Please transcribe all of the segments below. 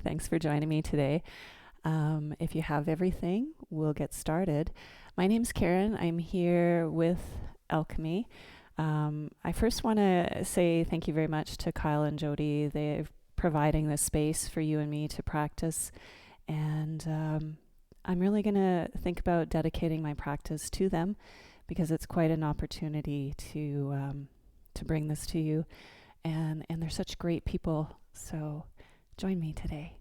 Thanks for joining me today. If you have everything, we'll get started. My name's Karen. I'm here with Alchemy. I first want to say thank you very much to Kyle and Jody. They're providing this space for you and me to practice. And I'm really going to think about dedicating my practice to them because it's quite an opportunity to bring this to you. And they're such great people. So join me today.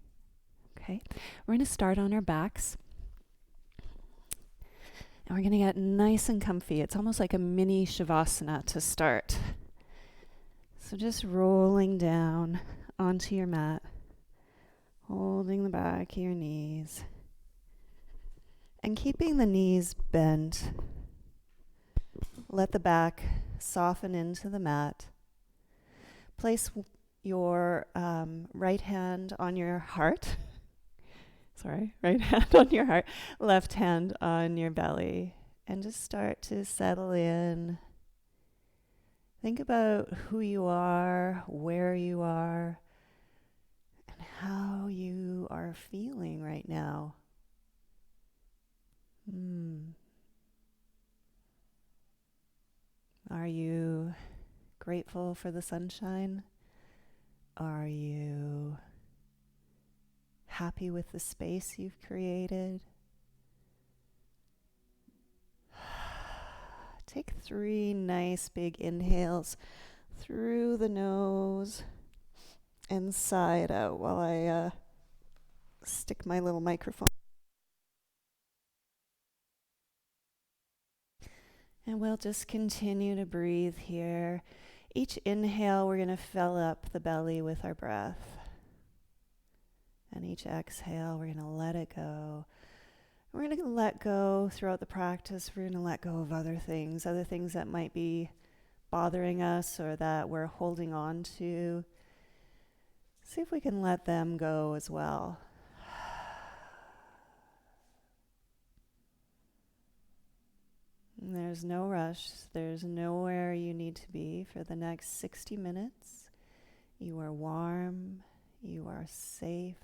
Okay, we're going to start on our backs. And we're going to get nice and comfy. It's almost like a mini Shavasana to start. So just rolling down onto your mat, holding the back of your knees, and keeping the knees bent. Let the back soften into the mat. Place your right hand on your heart. Right hand on your heart, left hand on your belly, and just start to settle in. Think about who you are, where you are, and how you are feeling right now. Are you grateful for the sunshine? Are you happy with the space you've created? Take 3 nice big inhales through the nose and sigh it out while I stick my little microphone. And we'll just continue to breathe here. Each inhale, we're going to fill up the belly with our breath. And each exhale, we're going to let it go. We're going to let go throughout the practice. We're going to let go of other things that might be bothering us or that we're holding on to. See if we can let them go as well. There's no rush. There's nowhere you need to be for the next 60 minutes. You are warm. You are safe.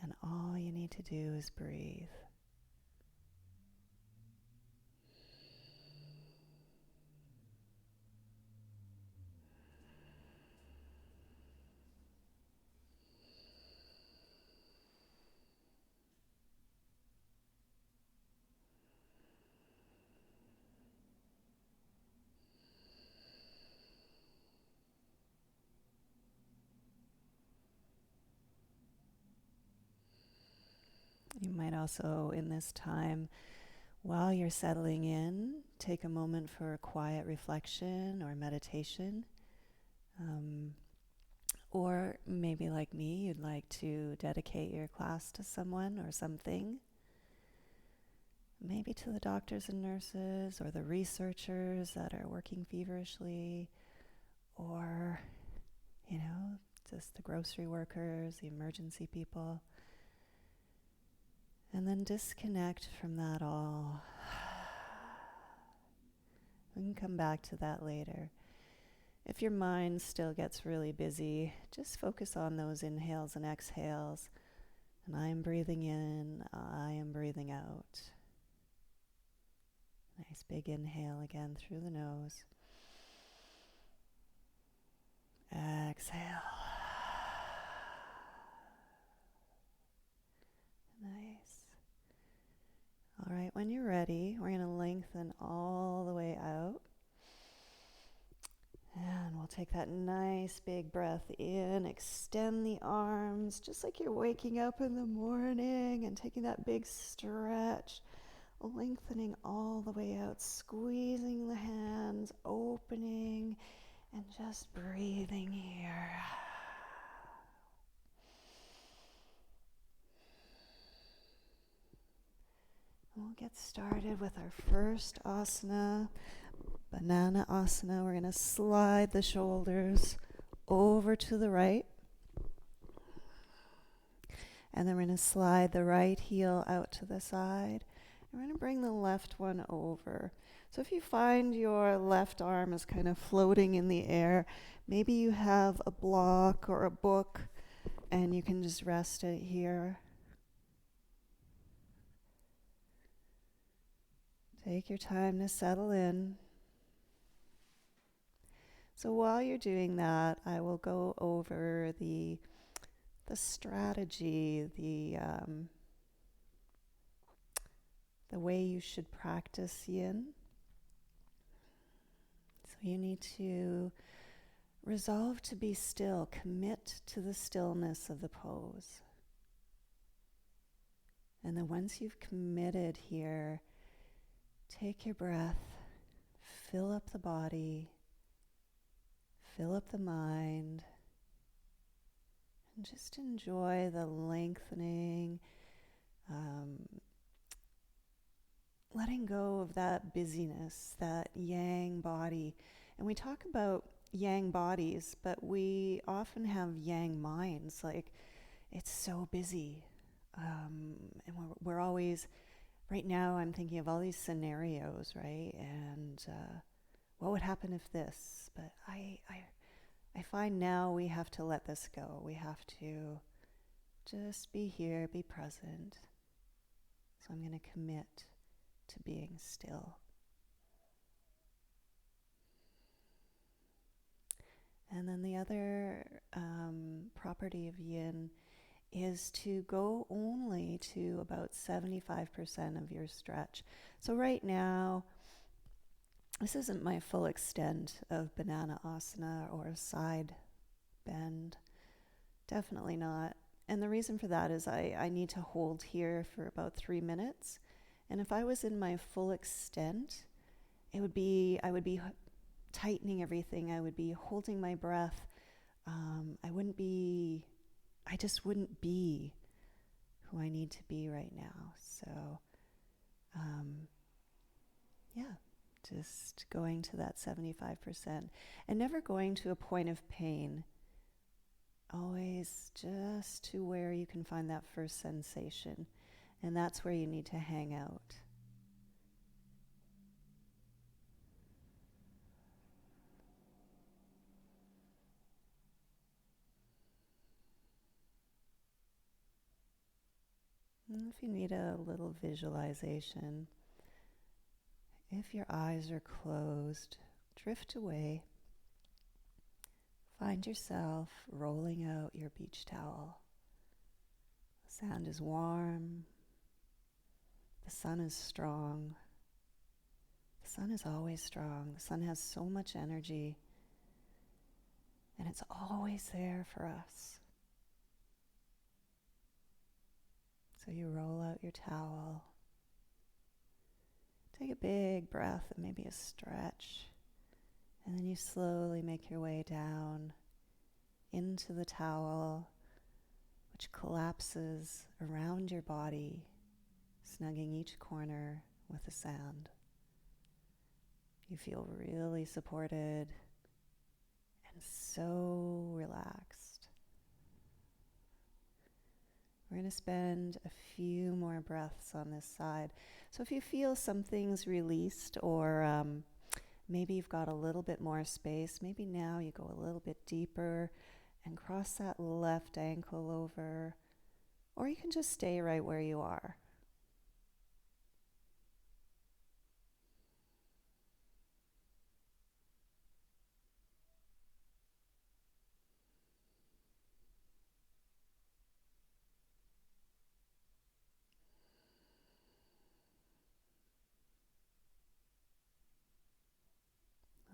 And all you need to do is breathe. You might also, in this time, while you're settling in, take a moment for a quiet reflection or meditation. Or maybe like me, you'd like to dedicate your class to someone or something. Maybe to the doctors and nurses or the researchers that are working feverishly, or, just the grocery workers, the emergency people. And then disconnect from that all. We can come back to that later. If your mind still gets really busy, just focus on those inhales and exhales. And I am breathing in, I am breathing out. Nice big inhale again through the nose. Exhale. Nice. All right, when you're ready, we're going to lengthen all the way out. And we'll take that nice big breath in, extend the arms, just like you're waking up in the morning, and taking that big stretch, lengthening all the way out, squeezing the hands, opening, and just breathing here. We'll get started with our first asana, Banana Asana. We're going to slide the shoulders over to the right. And then we're going to slide the right heel out to the side. We're going to bring the left one over. So if you find your left arm is kind of floating in the air, maybe you have a block or a book and you can just rest it here. Take your time to settle in. So while you're doing that, I will go over the strategy, the way you should practice yin. So you need to resolve to be still, commit to the stillness of the pose. And then once you've committed here, take your breath, fill up the body, fill up the mind, and just enjoy the lengthening, letting go of that busyness, that yang body. And we talk about yang bodies, but we often have yang minds, like it's so busy. And we're always, right now I'm thinking of all these scenarios, right? And what would happen if this? But I find now we have to let this go. We have to just be here, be present. So I'm going to commit to being still. And then the other property of yin is to go only to about 75% of your stretch. So right now, this isn't my full extent of banana asana or side bend. Definitely not. And the reason for that is I need to hold here for about 3 minutes. And if I was in my full extent, I would be tightening everything. I would be holding my breath. I just wouldn't be who I need to be right now. So, just going to that 75% and never going to a point of pain. Always just to where you can find that first sensation. And that's where you need to hang out. And if you need a little visualization, if your eyes are closed, drift away. Find yourself rolling out your beach towel. The sand is warm. The sun is strong. The sun is always strong. The sun has so much energy, and it's always there for us. So you roll out your towel. Take a big breath and maybe a stretch. And then you slowly make your way down into the towel, which collapses around your body, snugging each corner with the sand. You feel really supported and so relaxed. We're going to spend a few more breaths on this side. So if you feel something's released or maybe you've got a little bit more space, maybe now you go a little bit deeper and cross that left ankle over, or you can just stay right where you are.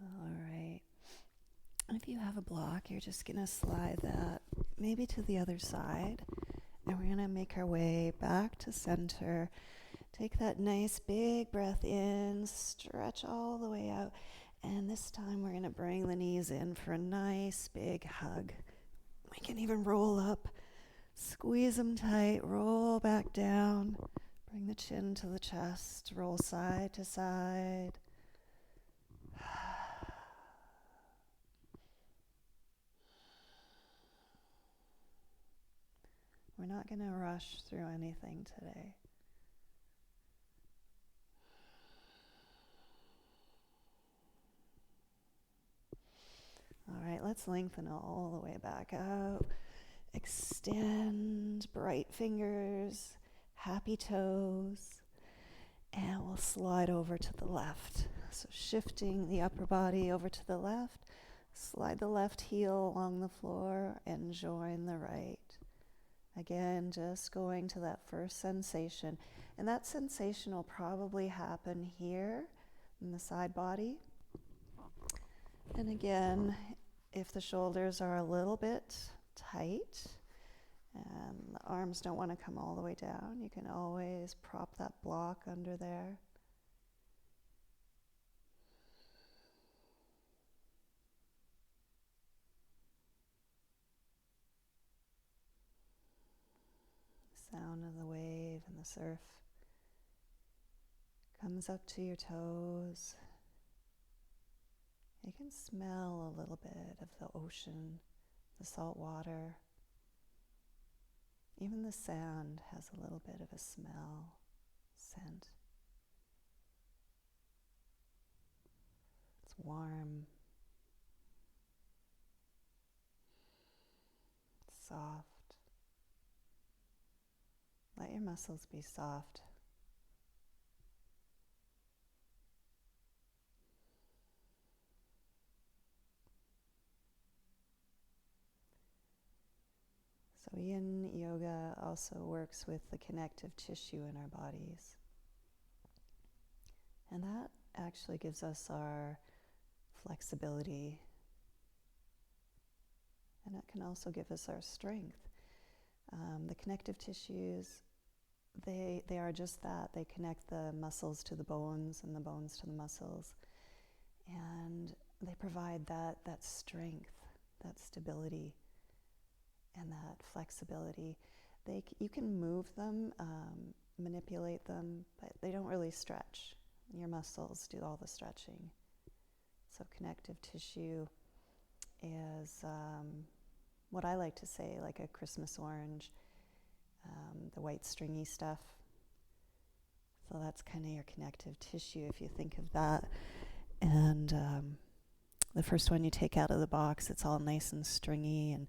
All right. If you have a block, you're just going to slide that maybe to the other side. And we're going to make our way back to center. Take that nice big breath in, stretch all the way out. And this time we're going to bring the knees in for a nice big hug. We can even roll up, squeeze them tight, roll back down. Bring the chin to the chest, roll side to side. We're not going to rush through anything today. All right, let's lengthen all the way back out. Extend, bright fingers, happy toes, and we'll slide over to the left. So shifting the upper body over to the left, slide the left heel along the floor and join the right. Again, just going to that first sensation. And that sensation will probably happen here in the side body. And again, if the shoulders are a little bit tight and the arms don't want to come all the way down, you can always prop that block under there. Sound of the wave and the surf comes up to your toes. You can smell a little bit of the ocean, the salt water. Even the sand has a little bit of a smell, scent. It's warm. It's soft. Let your muscles be soft. So Yin Yoga also works with the connective tissue in our bodies. And that actually gives us our flexibility. And it can also give us our strength. The connective tissues, they are just that. They connect the muscles to the bones and the bones to the muscles. And they provide that strength, that stability, and that flexibility. You can move them, manipulate them, but they don't really stretch. Your muscles do all the stretching. So connective tissue is what I like to say, like a Christmas orange, the white stringy stuff. So that's kind of your connective tissue if you think of that. And the first one you take out of the box, it's all nice and stringy and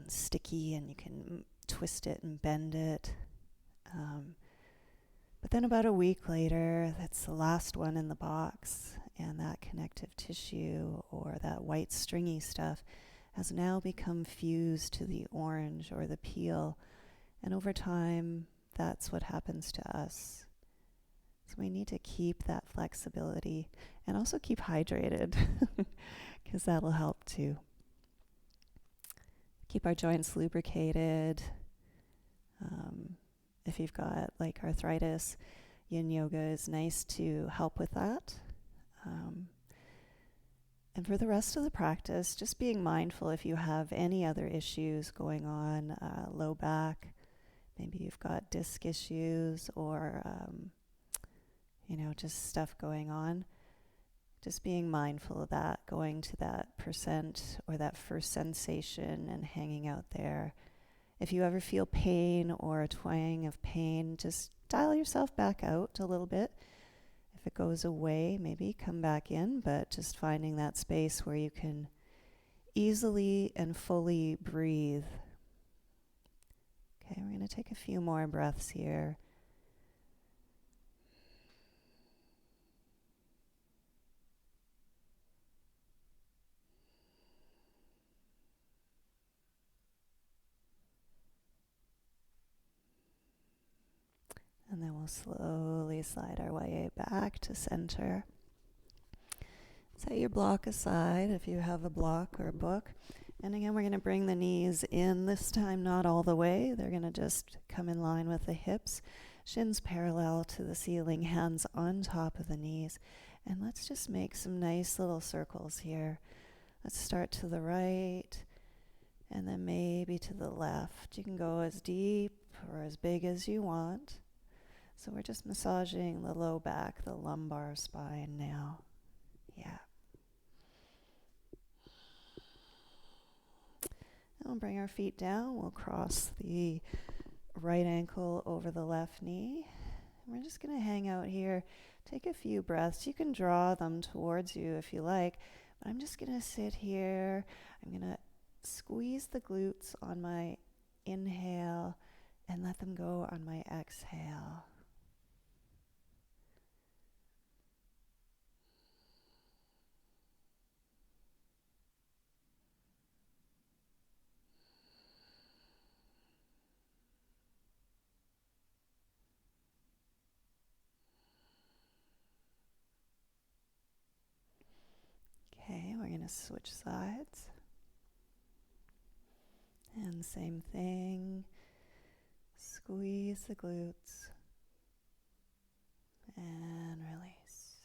sticky, and you can twist it and bend it. But then about a week later, that's the last one in the box, and that connective tissue or that white stringy stuff has now become fused to the orange or the peel. And over time, that's what happens to us. So we need to keep that flexibility and also keep hydrated because that'll help too. Keep our joints lubricated. If you've got like arthritis, Yin Yoga is nice to help with that. And for the rest of the practice, just being mindful if you have any other issues going on, low back, maybe you've got disc issues or, just stuff going on. Just being mindful of that, going to that percent or that first sensation and hanging out there. If you ever feel pain or a twang of pain, just dial yourself back out a little bit. If it goes away, maybe come back in, but just finding that space where you can easily and fully breathe. Okay, we're going to take a few more breaths here. And then we'll slowly slide our way back to center. Set your block aside if you have a block or a book. And again, we're going to bring the knees in, this time not all the way. They're going to just come in line with the hips. Shins parallel to the ceiling, hands on top of the knees. And let's just make some nice little circles here. Let's start to the right and then maybe to the left. You can go as deep or as big as you want. So we're just massaging the low back, the lumbar spine now. Yeah. And we'll bring our feet down. We'll cross the right ankle over the left knee. And we're just going to hang out here. Take a few breaths. You can draw them towards you if you like, I'm just going to sit here. I'm going to squeeze the glutes on my inhale and let them go on my exhale. Okay, we're going to switch sides. And same thing. Squeeze the glutes and release.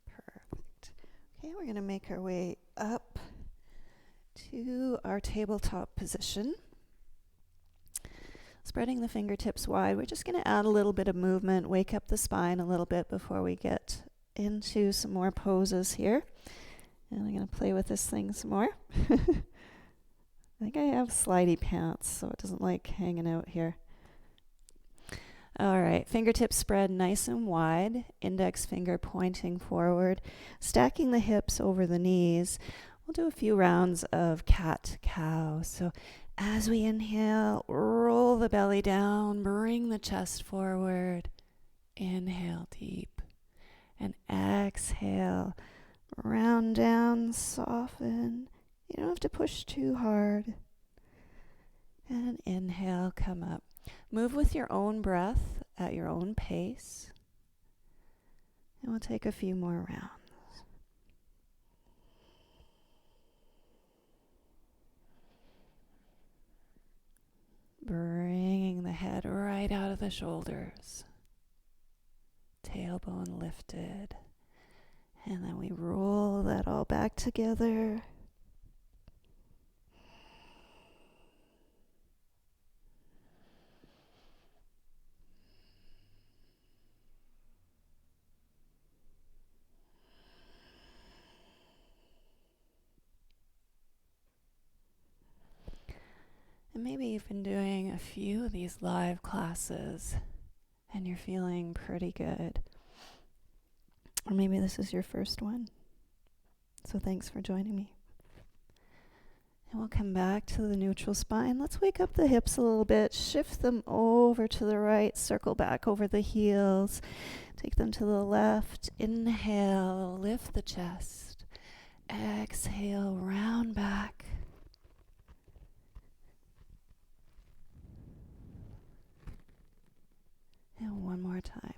Perfect. Okay, we're going to make our way up to our tabletop position. Spreading the fingertips wide. We're just going to add a little bit of movement, wake up the spine a little bit before we get into some more poses here. And I'm going to play with this thing some more. I think I have slidey pants, so it doesn't like hanging out here. All right, fingertips spread nice and wide, index finger pointing forward, stacking the hips over the knees. We'll do a few rounds of cat-cow. So as we inhale, roll the belly down, bring the chest forward. Inhale deep. And exhale, round down, soften. You don't have to push too hard. And inhale, come up. Move with your own breath at your own pace. And we'll take a few more rounds. Bringing the head right out of the shoulders. Tailbone lifted. And then we roll that all back together. And maybe you've been doing a few of these live classes and you're feeling pretty good. Or maybe this is your first one. So thanks for joining me. And we'll come back to the neutral spine. Let's wake up the hips a little bit. Shift them over to the right. Circle back over the heels. Take them to the left. Inhale, lift the chest. Exhale, round back. And one more time.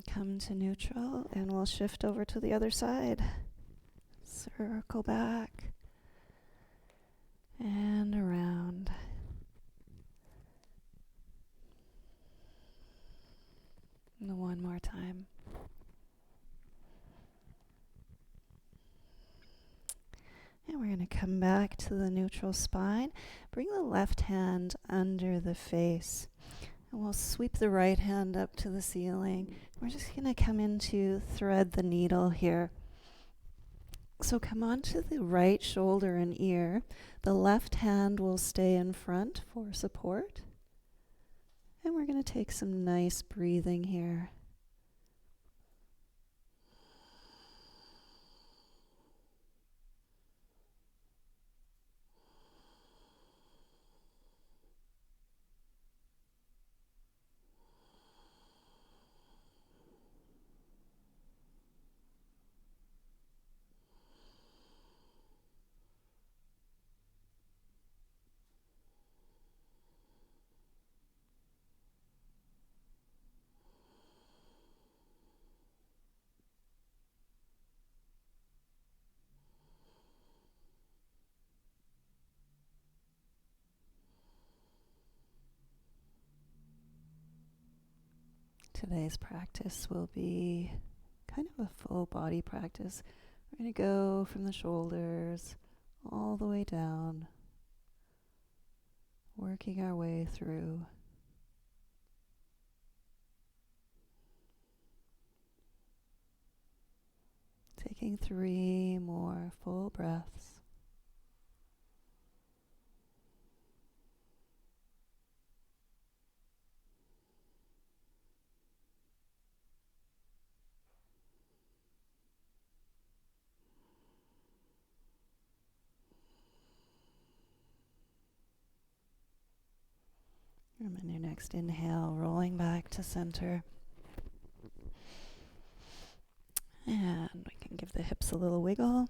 Come to neutral and we'll shift over to the other side. Circle back and around. And one more time. And we're going to come back to the neutral spine. Bring the left hand under the face. And we'll sweep the right hand up to the ceiling. We're just going to come into thread the needle here. So come onto the right shoulder and ear. The left hand will stay in front for support. And we're going to take some nice breathing here. Today's practice will be kind of a full body practice. We're going to go from the shoulders all the way down, working our way through. Taking 3 more full breaths. And on your next inhale, rolling back to center. And we can give the hips a little wiggle.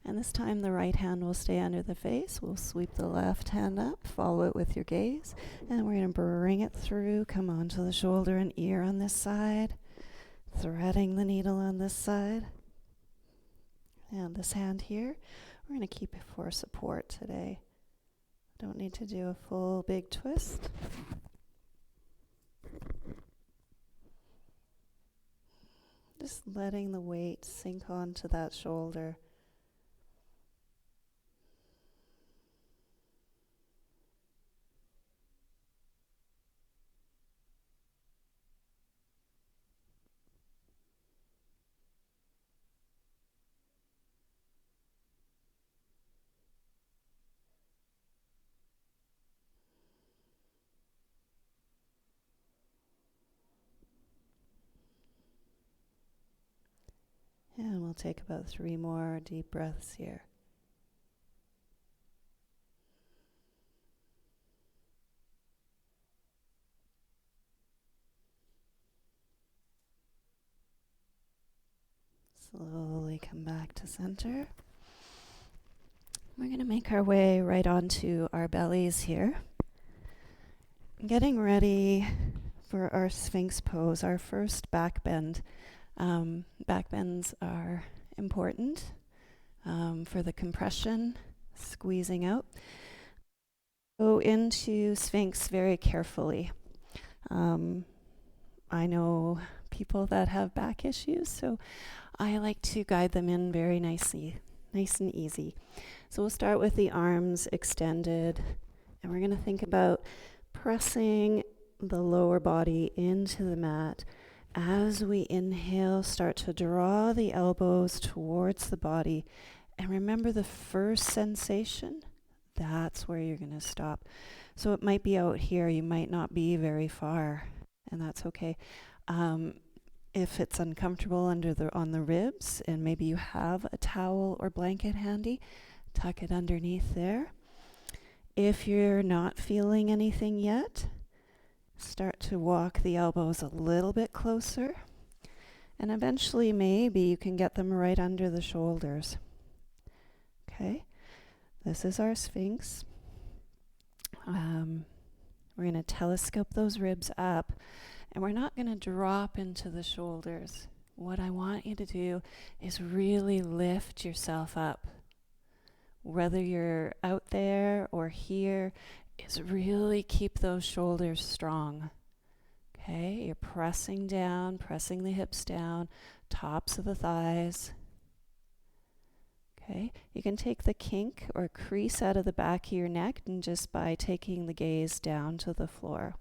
And this time the right hand will stay under the face. We'll sweep the left hand up, follow it with your gaze. And we're going to bring it through, come onto the shoulder and ear on this side. Threading the needle on this side. And this hand here, we're going to keep it for support today. Don't need to do a full big twist. Just letting the weight sink onto that shoulder. And we'll take about 3 more deep breaths here. Slowly come back to center. We're going to make our way right onto our bellies here. Getting ready for our Sphinx pose, our first back bend. Back bends are important for the compression, squeezing out. Go into Sphinx very carefully. I know people that have back issues, so I like to guide them in very nicely, nice and easy. So we'll start with the arms extended, and we're going to think about pressing the lower body into the mat. As we inhale, start to draw the elbows towards the body. And remember the first sensation, that's where you're going to stop. So it might be out here, you might not be very far, and that's okay. If it's uncomfortable on the ribs, and maybe you have a towel or blanket handy, tuck it underneath there. If you're not feeling anything yet, start to walk the elbows a little bit closer, and eventually maybe you can get them right under the shoulders. Okay, this is our Sphinx. We're going to telescope those ribs up, and we're not going to drop into the shoulders. What I want you to do is really lift yourself up. Whether you're out there or here, is really keep those shoulders strong. Okay, you're pressing down, pressing the hips down, tops of the thighs. Okay, you can take the kink or crease out of the back of your neck and just by taking the gaze down to the floor.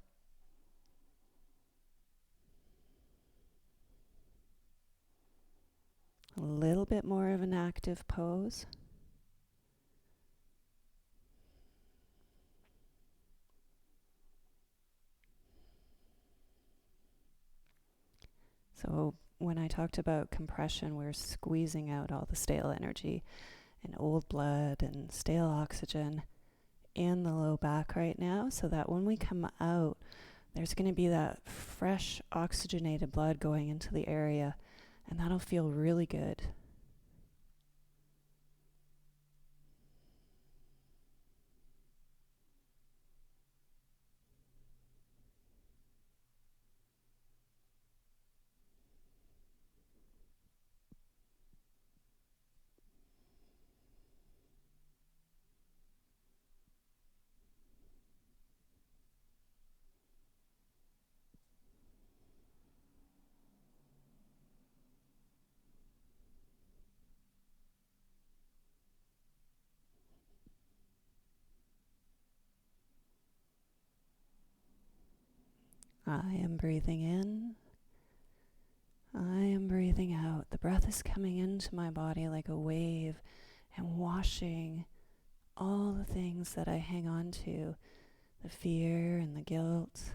A little bit more of an active pose. So when I talked about compression, we're squeezing out all the stale energy and old blood and stale oxygen in the low back right now, so that when we come out, there's going to be that fresh oxygenated blood going into the area, and that'll feel really good. I am breathing in. I am breathing out. The breath is coming into my body like a wave and washing all the things that I hang on to, the fear and the guilt,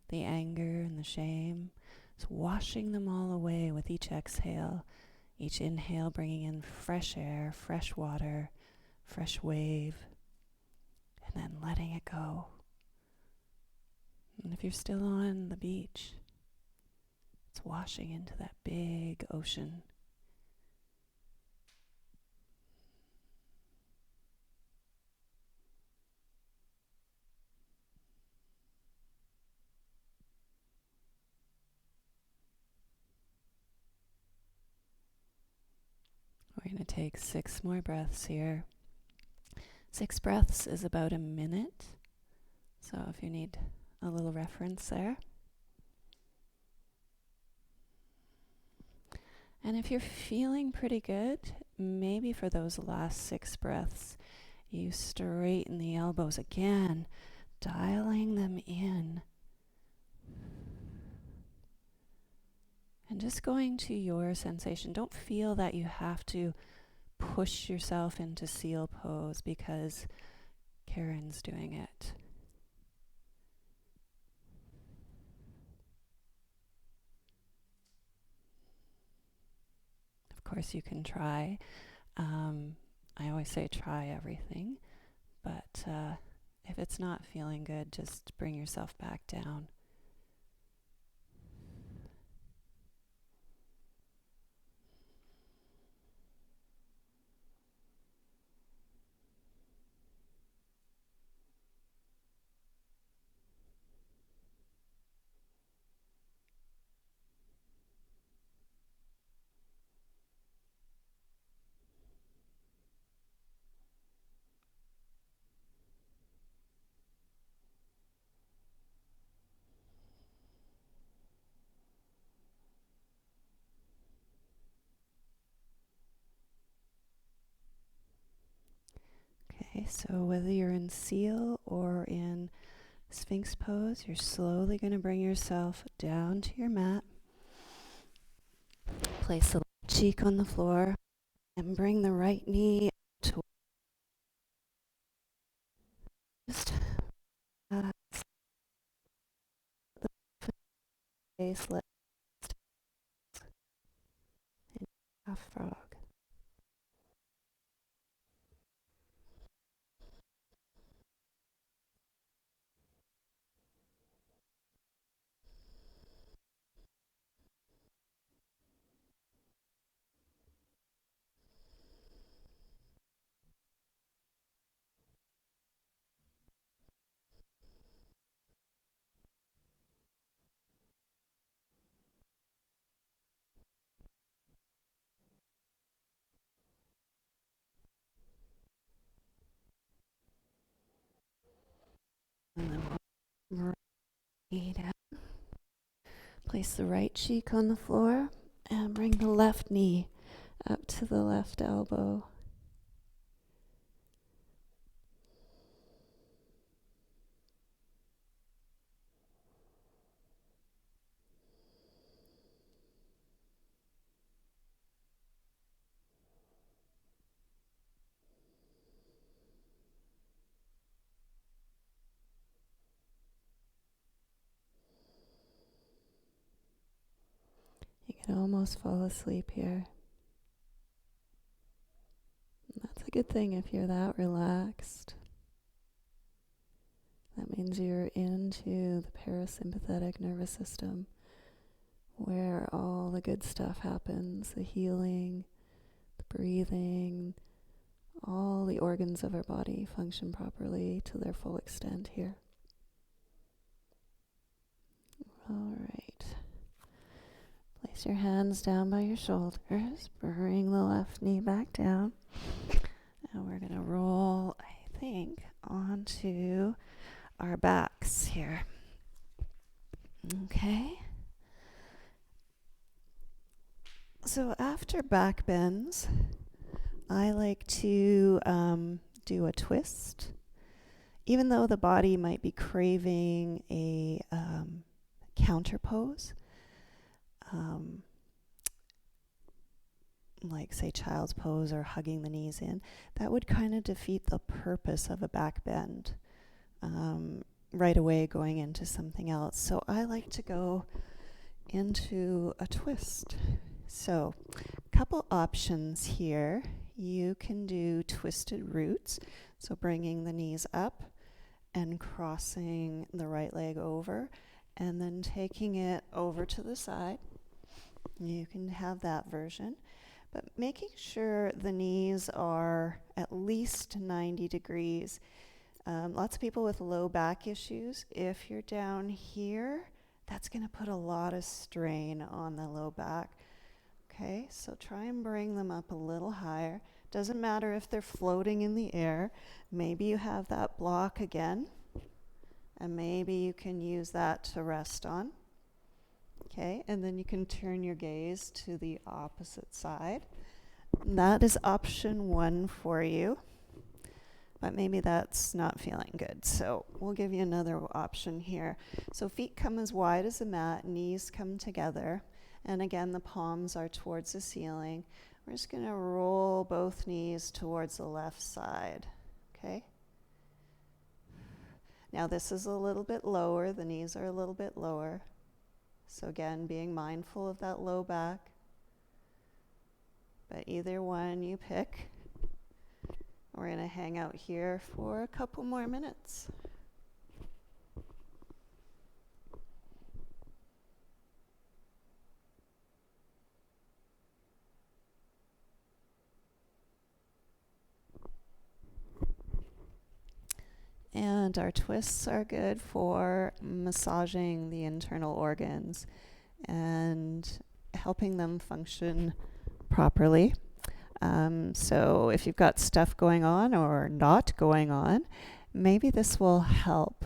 the anger and the shame. It's washing them all away with each exhale. Each inhale bringing in fresh air, fresh water, fresh wave, and then letting it go. And if you're still on the beach, it's washing into that big ocean. We're going to take 6 more breaths here. 6 breaths is about a minute. So if you need a little reference there. And if you're feeling pretty good, maybe for those last 6 breaths, you straighten the elbows again, dialing them in. And just going to your sensation. Don't feel that you have to push yourself into seal pose because Karen's doing it. Of course, you can try. I always say try everything, but if it's not feeling good, just bring yourself back down. Okay, so whether you're in seal or in Sphinx pose, you're slowly going to bring yourself down to your mat. Place the left cheek on the floor and bring the right knee to just the face, let and half frog. And then we'll right down. Place the right cheek on the floor and bring the left knee up to the left elbow. You can almost fall asleep here. And that's a good thing if you're that relaxed. That means you're into the parasympathetic nervous system, where all the good stuff happens, the healing, the breathing, all the organs of our body function properly to their full extent here. All right. Place your hands down by your shoulders. Bring the left knee back down. And we're going to roll, I think, onto our backs here. Okay. So after back bends, I like to do a twist. Even though the body might be craving a counter pose, like say child's pose or hugging the knees in, that would kind of defeat the purpose of a back bend. Right away going into something else. So I like to go into a twist. So a couple options here. You can do twisted roots. So bringing the knees up and crossing the right leg over and then taking it over to the side. You can have that version. But making sure the knees are at least 90 degrees. Lots of people with low back issues, if you're down here, that's going to put a lot of strain on the low back. Okay, so try and bring them up a little higher. Doesn't matter if they're floating in the air. Maybe you have that block again, and maybe you can use that to rest on. Okay, and then you can turn your gaze to the opposite side. That is option 1 for you. But maybe that's not feeling good. So we'll give you another option here. So feet come as wide as the mat, knees come together. And again, the palms are towards the ceiling. We're just going to roll both knees towards the left side. Okay? Now this is a little bit lower. The knees are a little bit lower. So again, being mindful of that low back. But either one you pick. We're going to hang out here for a couple more minutes. And our twists are good for massaging the internal organs and helping them function properly. So if you've got stuff going on or not going on, maybe this will help.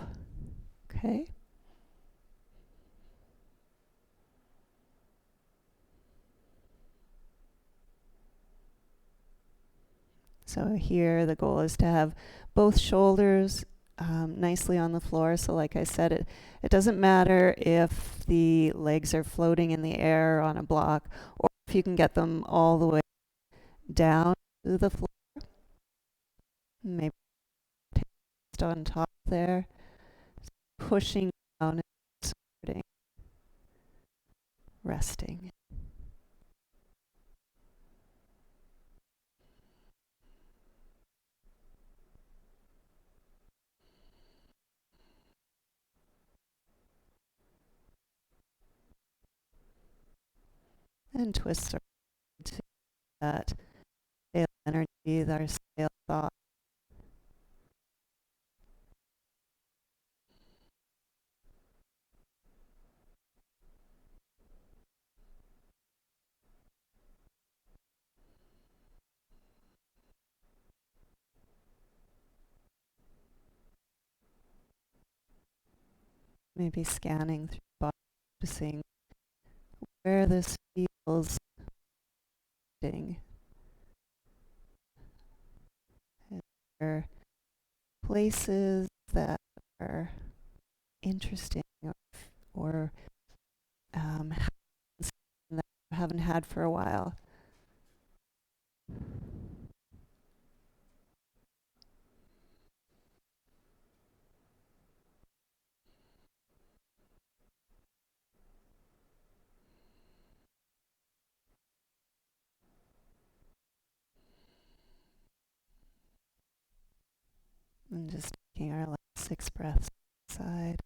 Okay? So here the goal is to have both shoulders nicely on the floor. So like I said, it doesn't matter if the legs are floating in the air on a block or if you can get them all the way down to the floor. Maybe just on top there, pushing down and supporting, resting. And twists to that scale energy, our scale thought. Maybe scanning through the body, noticing where this feels fitting. And there are places that are interesting or that I haven't had for a while. And just taking our last 6 breaths inside.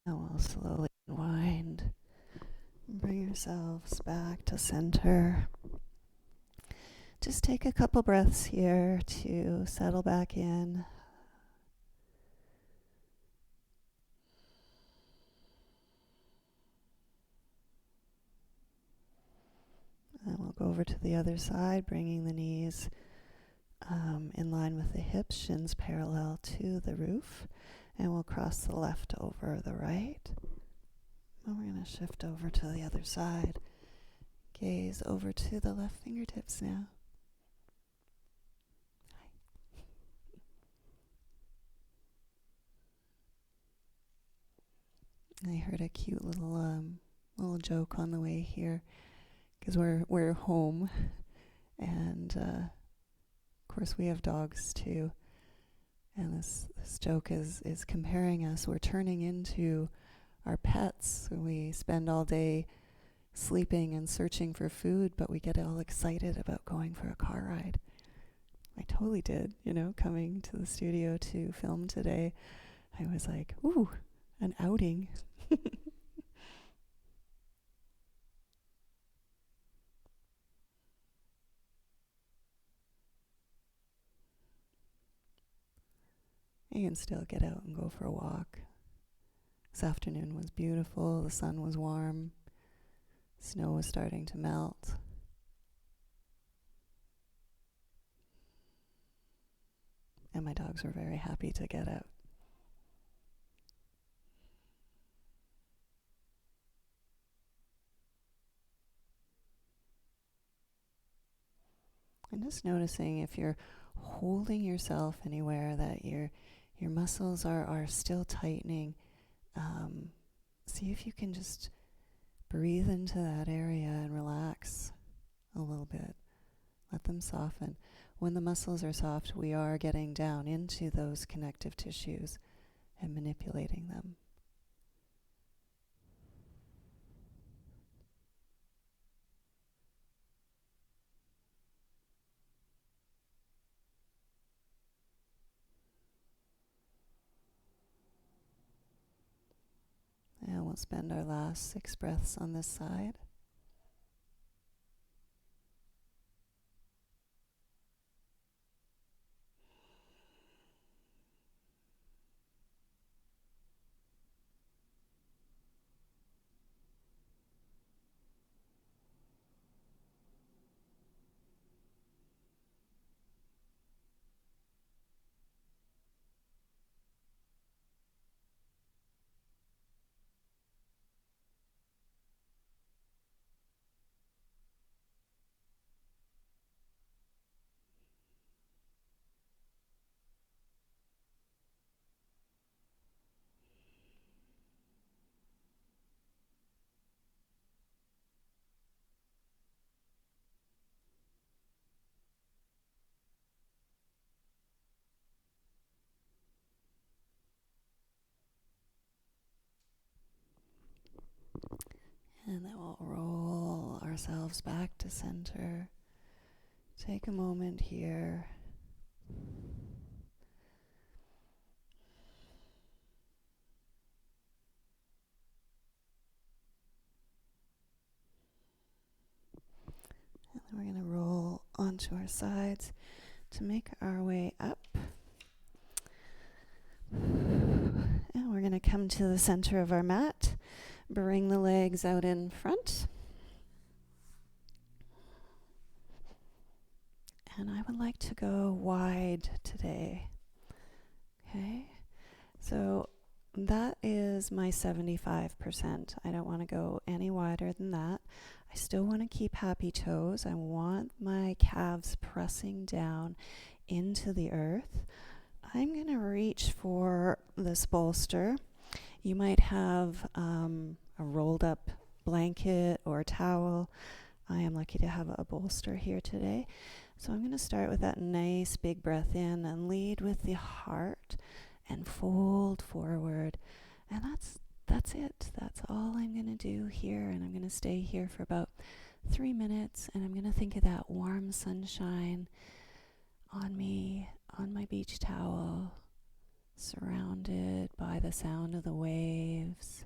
Now we'll slowly unwind. Bring ourselves back to center. Just take a couple breaths here to settle back in. And we'll go over to the other side, bringing the knees in line with the hips, shins parallel to the roof. And we'll cross the left over the right. And we're going to shift over to the other side. Gaze over to the left fingertips now. I heard a cute little joke on the way here, because we're home, and of course we have dogs too. And this joke is comparing us. We're turning into our pets. We spend all day sleeping and searching for food, but we get all excited about going for a car ride. I totally did, coming to the studio to film today. I was like, ooh, an outing. You can still get out and go for a walk. This afternoon was beautiful. The sun was warm. Snow was starting to melt. And my dogs were very happy to get out. And just noticing if you're holding yourself anywhere that your muscles are still tightening. See if you can just breathe into that area and relax a little bit. Let them soften. When the muscles are soft, we are getting down into those connective tissues and manipulating them. And we'll spend our last 6 breaths on this side. And then we'll roll ourselves back to center. Take a moment here. And then we're going to roll onto our sides to make our way up. And we're going to come to the center of our mat. Bring the legs out in front. And I would like to go wide today. Okay? So that is my 75%. I don't want to go any wider than that. I still want to keep happy toes. I want my calves pressing down into the earth. I'm going to reach for this bolster. You might have a rolled up blanket or a towel. I am lucky to have a bolster here today. So I'm going to start with that nice big breath in and lead with the heart and fold forward. And that's it. That's all I'm going to do here. And I'm going to stay here for about 3 minutes. And I'm going to think of that warm sunshine on me, on my beach towel, surrounded by the sound of the waves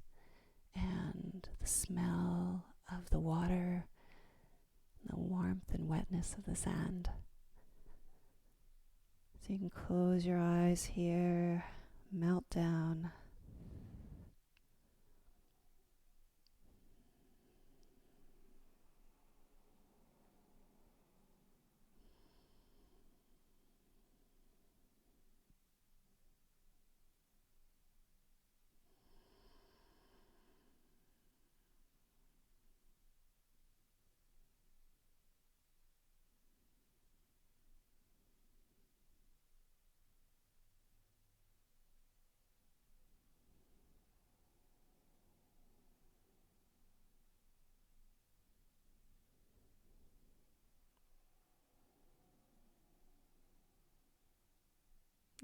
and the smell of the water, the warmth and wetness of the sand. So you can close your eyes here, melt down.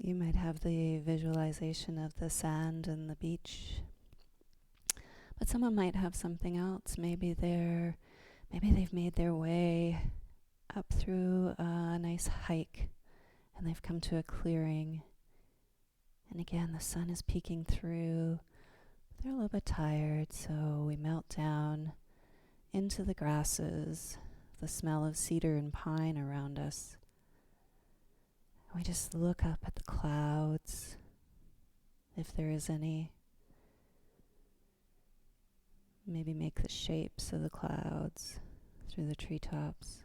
You might have the visualization of the sand and the beach, but someone might have something else. Maybe they've made their way up through a nice hike and they've come to a clearing. And again, the sun is peeking through. They're a little bit tired, so we melt down into the grasses, the smell of cedar and pine around us. We just look up at the clouds, if there is any. Maybe make the shapes of the clouds through the treetops.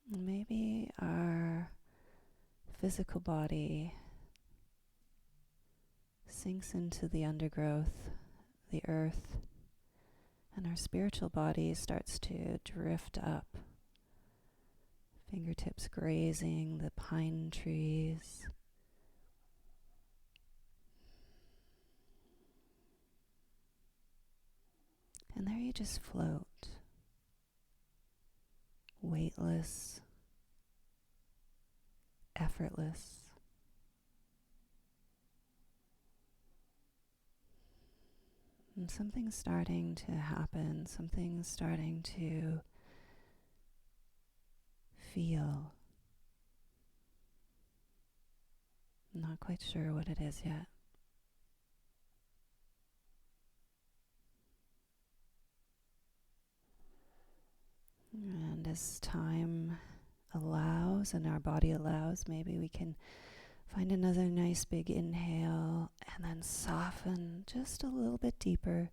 Maybe our physical body sinks into the undergrowth, the earth, and our spiritual body starts to drift up. Fingertips grazing the pine trees. And there you just float, weightless, effortless. And something's starting to happen, something's starting to feel. I'm not quite sure what it is yet. And as time allows and our body allows, maybe we can find another nice big inhale and then soften just a little bit deeper.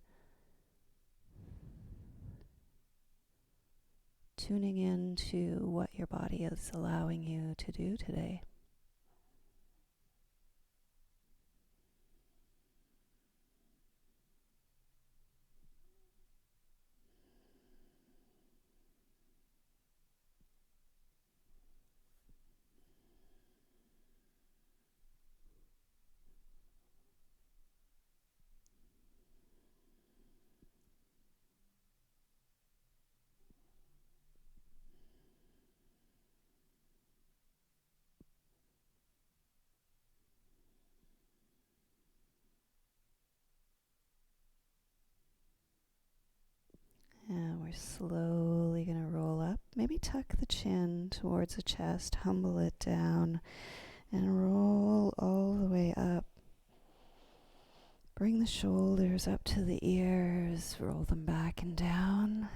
Tuning in to what your body is allowing you to do today. And we're slowly going to roll up. Maybe tuck the chin towards the chest, humble it down, and roll all the way up. Bring the shoulders up to the ears, roll them back and down.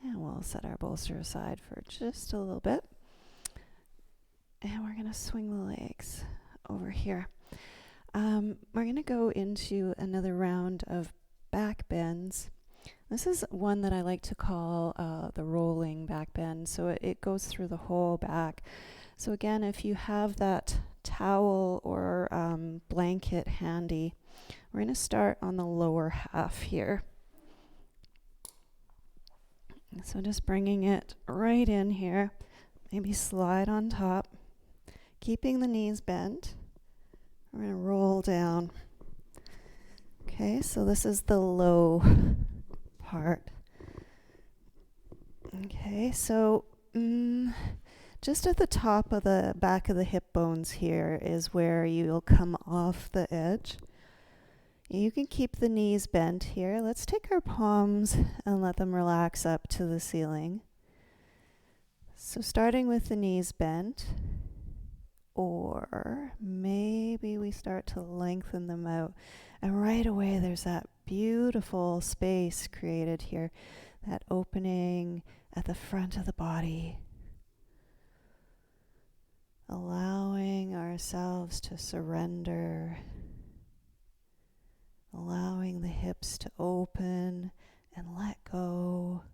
And we'll set our bolster aside for just a little bit. And we're going to swing the legs over here. We're going to go into another round of back bends. This is one that I like to call the rolling back bend. So it goes through the whole back. So again, if you have that towel or blanket handy, we're going to start on the lower half here. So just bringing it right in here. Maybe slide on top. Keeping the knees bent. We're going to roll down. Okay, so this is the low part. Okay, so just at the top of the back of the hip bones here is where you'll come off the edge. You can keep the knees bent here. Let's take our palms and let them relax up to the ceiling. So starting with the knees bent, or maybe we start to lengthen them out. And right away there's that beautiful space created here, that opening at the front of the body. Allowing ourselves to surrender, allowing the hips to open and let go.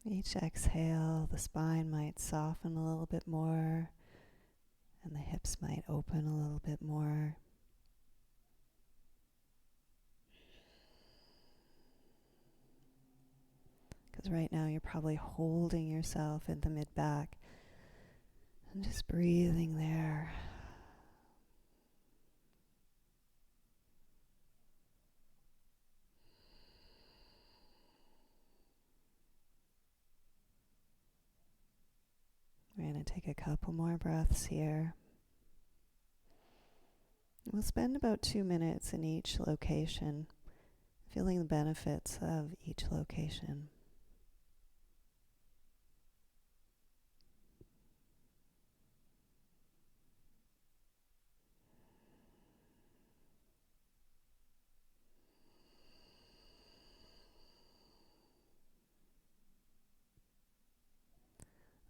Each exhale, the spine might soften a little bit more, and the hips might open a little bit more. Because right now you're probably holding yourself in the mid-back and just breathing there. We're going to take a couple more breaths here. We'll spend about 2 minutes in each location, feeling the benefits of each location.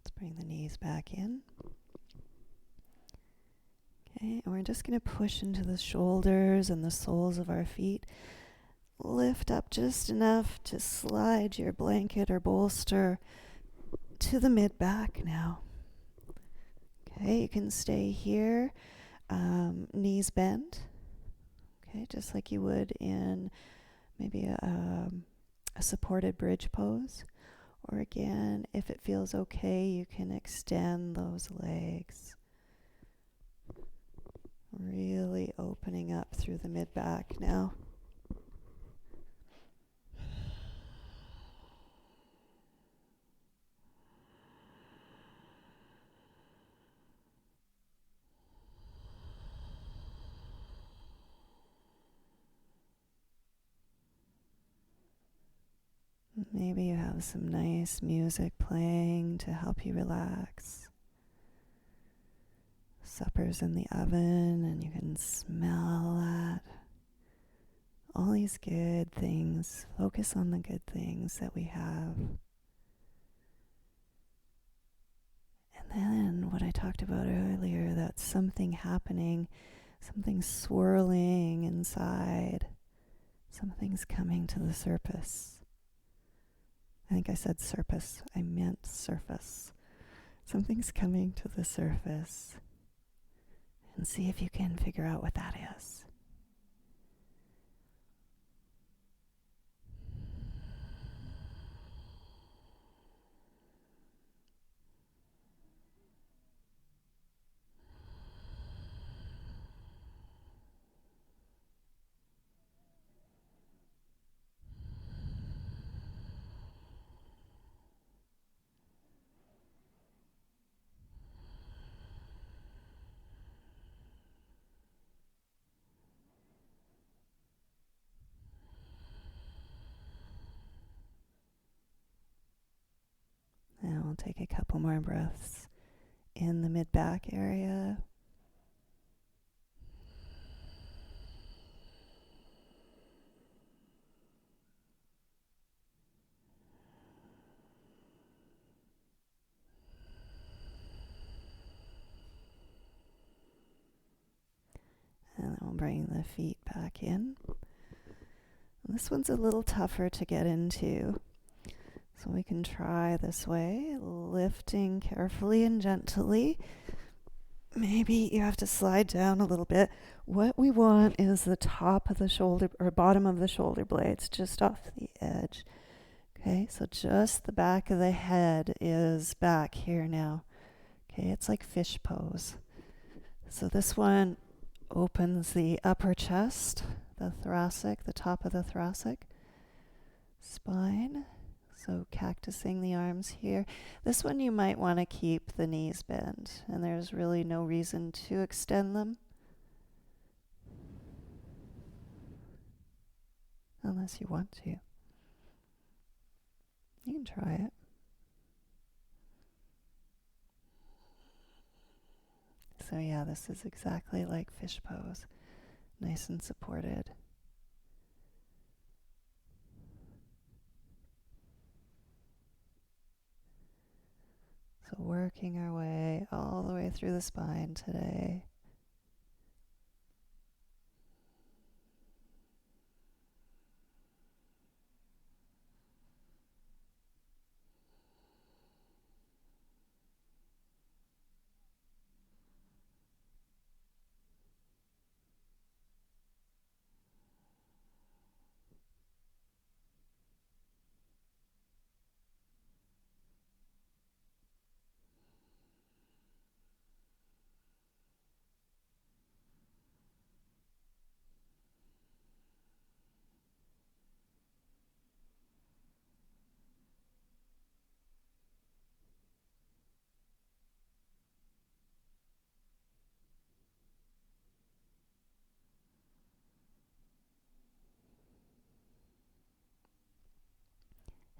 Let's bring the knees back in. Okay, and we're just going to push into the shoulders and the soles of our feet. Lift up just enough to slide your blanket or bolster to the mid-back now. Okay, you can stay here, knees bent. Okay, just like you would in maybe a supported bridge pose. Or again, if it feels okay, you can extend those legs. Really opening up through the mid-back now. Maybe you have some nice music playing to help you relax. Supper's in the oven and you can smell that. All these good things. Focus on the good things that we have. And then what I talked about earlier, that something happening, something swirling inside. Something's coming to the surface. I think I said surface. I meant surface. Something's coming to the surface. And see if you can figure out what that is. Now we'll take a couple more breaths in the mid-back area. And then we'll bring the feet back in. This one's a little tougher to get into. So we can try this way, lifting carefully and gently. Maybe you have to slide down a little bit. What we want is the top of the shoulder or bottom of the shoulder blades just off the edge. Okay, so just the back of the head is back here now. Okay, it's like fish pose. So this one opens the upper chest, the thoracic, the top of the thoracic spine. So cactusing the arms here. This one you might want to keep the knees bent, and there's really no reason to extend them unless you want to. You can try it. So yeah, this is exactly like fish pose. Nice and supported. So working our way all the way through the spine today.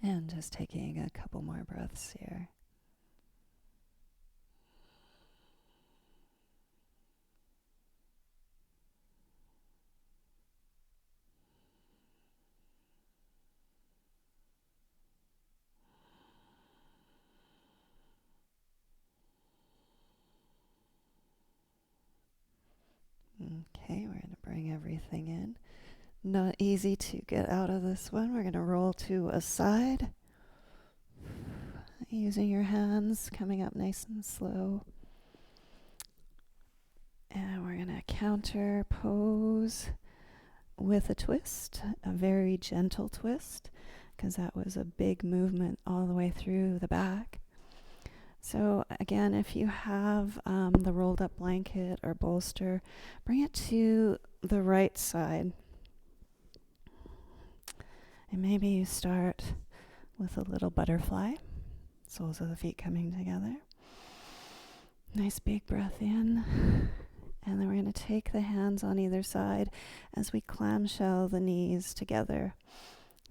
And just taking a couple more breaths here. Okay, we're going to bring everything in. Not easy to get out of this one. We're going to roll to a side. Using your hands, coming up nice and slow. And we're going to counter pose with a twist, a very gentle twist, because that was a big movement all the way through the back. So again, if you have the rolled up blanket or bolster, bring it to the right side. And maybe you start with a little butterfly, soles of the feet coming together. Nice big breath in. And then we're going to take the hands on either side as we clamshell the knees together.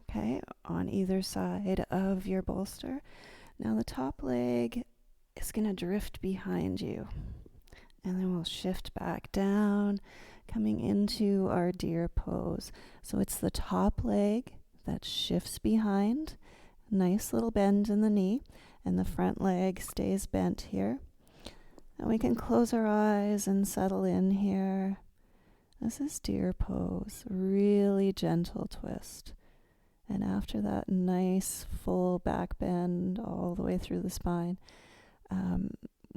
Okay, on either side of your bolster. Now the top leg is going to drift behind you. And then we'll shift back down, coming into our deer pose. So it's the top leg that shifts behind. Nice little bend in the knee. And the front leg stays bent here. And we can close our eyes and settle in here. This is deer pose. Really gentle twist. And after that nice full back bend all the way through the spine,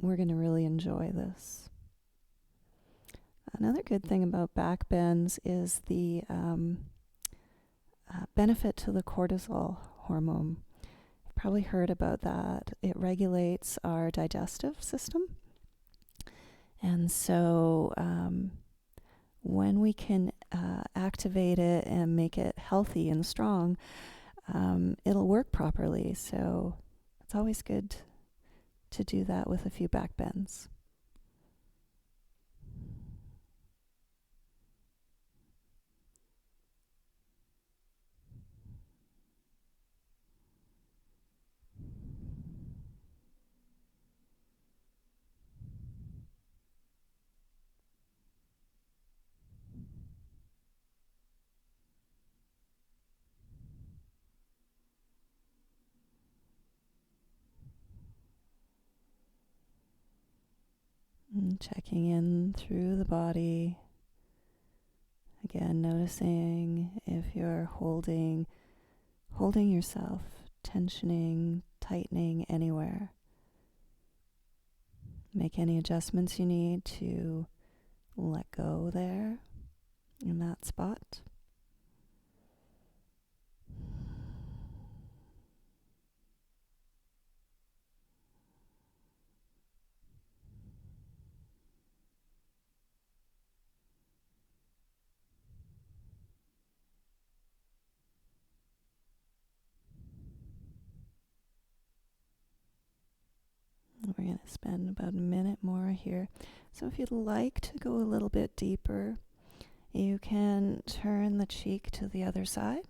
we're going to really enjoy this. Another good thing about back bends is the benefit to the cortisol hormone. You've probably heard about that. It regulates our digestive system. And so when we can activate it and make it healthy and strong, it'll work properly. So it's always good to do that with a few back bends. And checking in through the body. again, noticing if you're holding yourself, tensioning, tightening anywhere. Make any adjustments you need to let go there in that spot. We're going to spend about a minute more here. So if you'd like to go a little bit deeper, you can turn the cheek to the other side,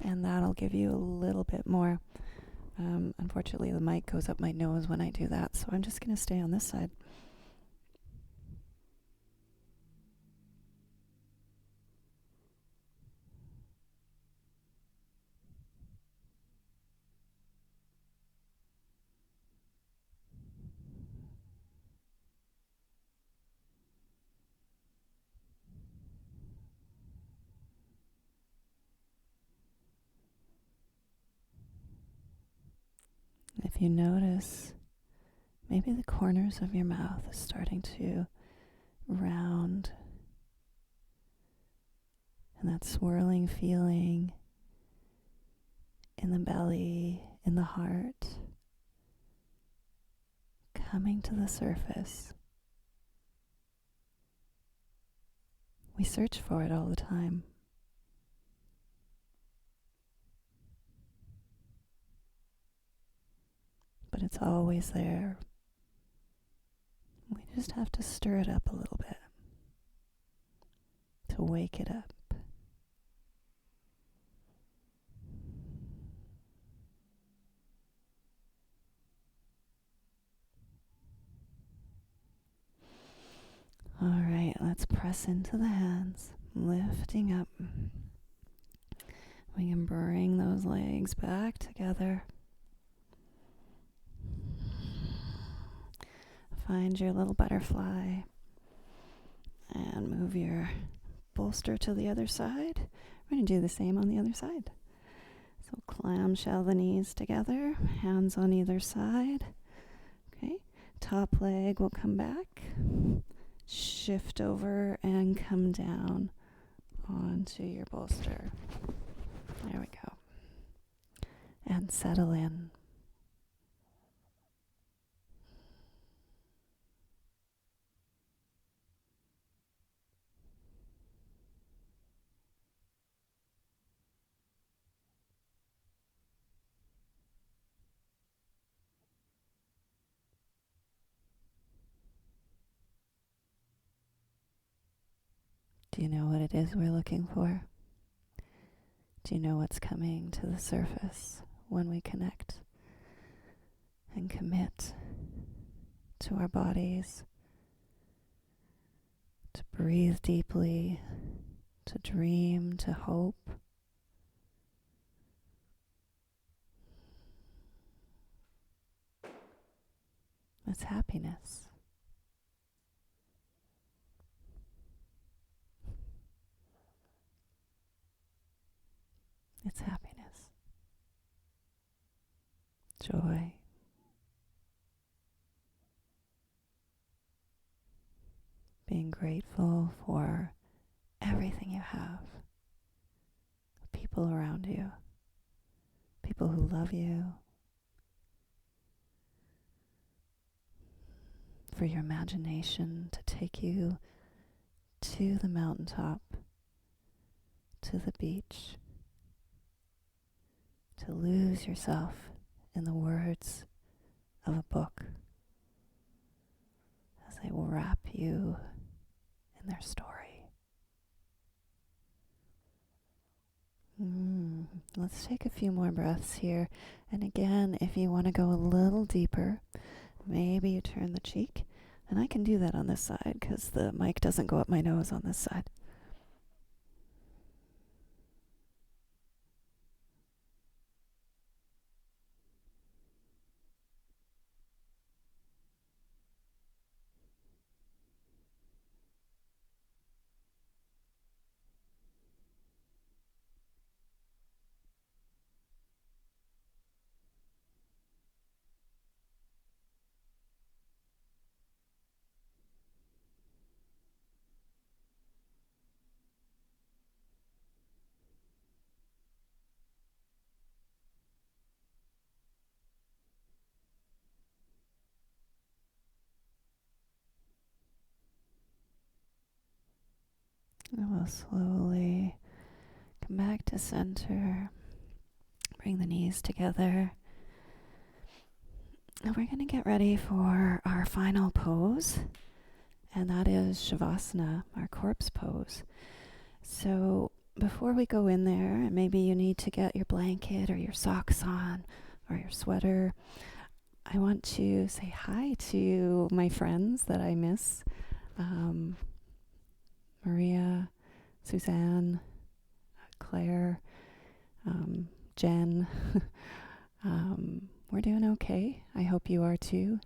and that'll give you a little bit more. Unfortunately, the mic goes up my nose when I do that, so I'm just going to stay on this side. If you notice, maybe the corners of your mouth is starting to round, and that swirling feeling in the belly, in the heart, coming to the surface. We search for it all the time. But it's always there. We just have to stir it up a little bit to wake it up. All right, let's press into the hands, lifting up. We can bring those legs back together. Find your little butterfly and move your bolster to the other side. We're going to do the same on the other side. So clamshell the knees together, hands on either side. Okay, top leg will come back, shift over and come down onto your bolster. There we go. And settle in. Do you know what it is we're looking for? Do you know what's coming to the surface when we connect and commit to our bodies, to breathe deeply, to dream, to hope? It's happiness. It's happiness, joy, being grateful for everything you have, people around you, people who love you, for your imagination to take you to the mountaintop, to the beach, to lose yourself in the words of a book as they will wrap you in their story. Let's take a few more breaths here. And again, if you want to go a little deeper, maybe you turn the cheek. And I can do that on this side because the mic doesn't go up my nose on this side. And we'll slowly come back to center. Bring the knees together. And we're going to get ready for our final pose. And that is Shavasana, our corpse pose. So before we go in there, maybe you need to get your blanket or your socks on or your sweater. I want to say hi to my friends that I miss. Maria, Suzanne, Claire, Jen. We're doing okay. I hope you are too.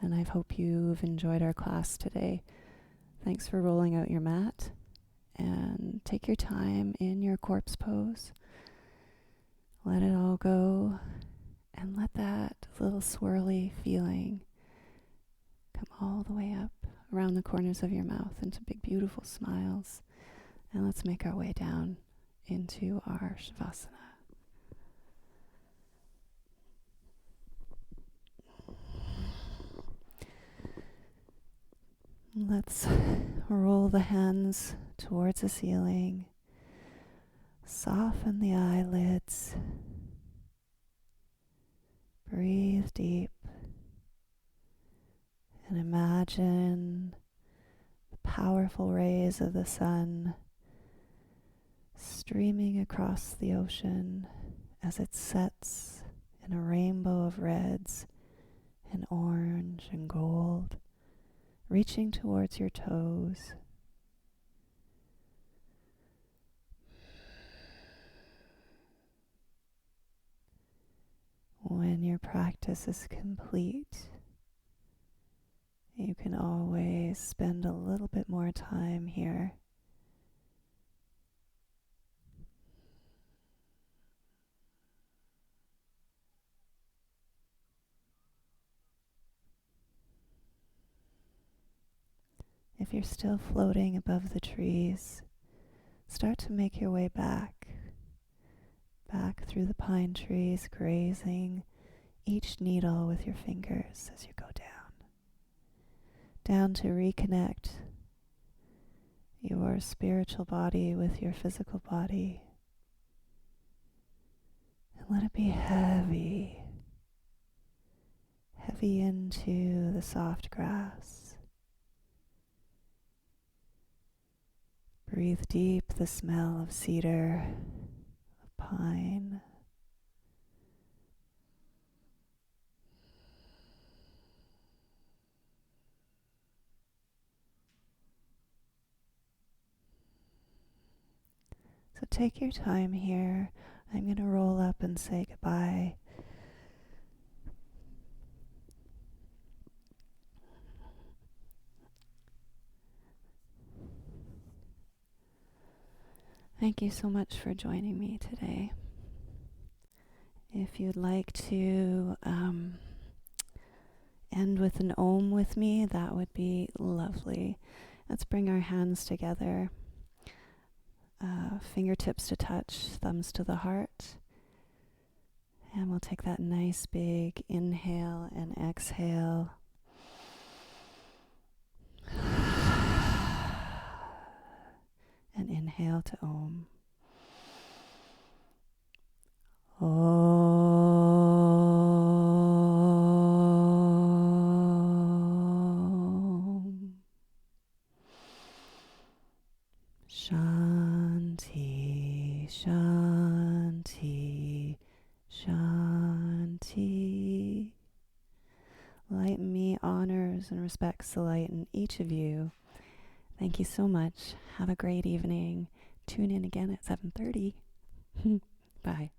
And I hope you've enjoyed our class today. Thanks for rolling out your mat. And take your time in your corpse pose. Let it all go. And let that little swirly feeling come all the way up around the corners of your mouth into big, beautiful smiles. And let's make our way down into our Shavasana. Let's roll the hands towards the ceiling. Soften the eyelids. Breathe deep. And imagine the powerful rays of the sun streaming across the ocean as it sets in a rainbow of reds and orange and gold, reaching towards your toes. When your practice is complete, you can always spend a little bit more time here. If you're still floating above the trees, start to make your way back through the pine trees, grazing each needle with your fingers as you go down to reconnect your spiritual body with your physical body. And let it be heavy into the soft grass. Breathe deep the smell of cedar, of pine. So take your time here. I'm going to roll up and say goodbye. Thank you so much for joining me today. If you'd like to end with an Om with me, that would be lovely. Let's bring our hands together. Fingertips to touch, thumbs to the heart. And we'll take that nice big inhale and exhale. And inhale to Om. Om. Shanti, Shanti, Shanti. Light in me honors and respects the light in each of you. Thank you so much. Have a great evening. Tune in again at 7:30. Bye.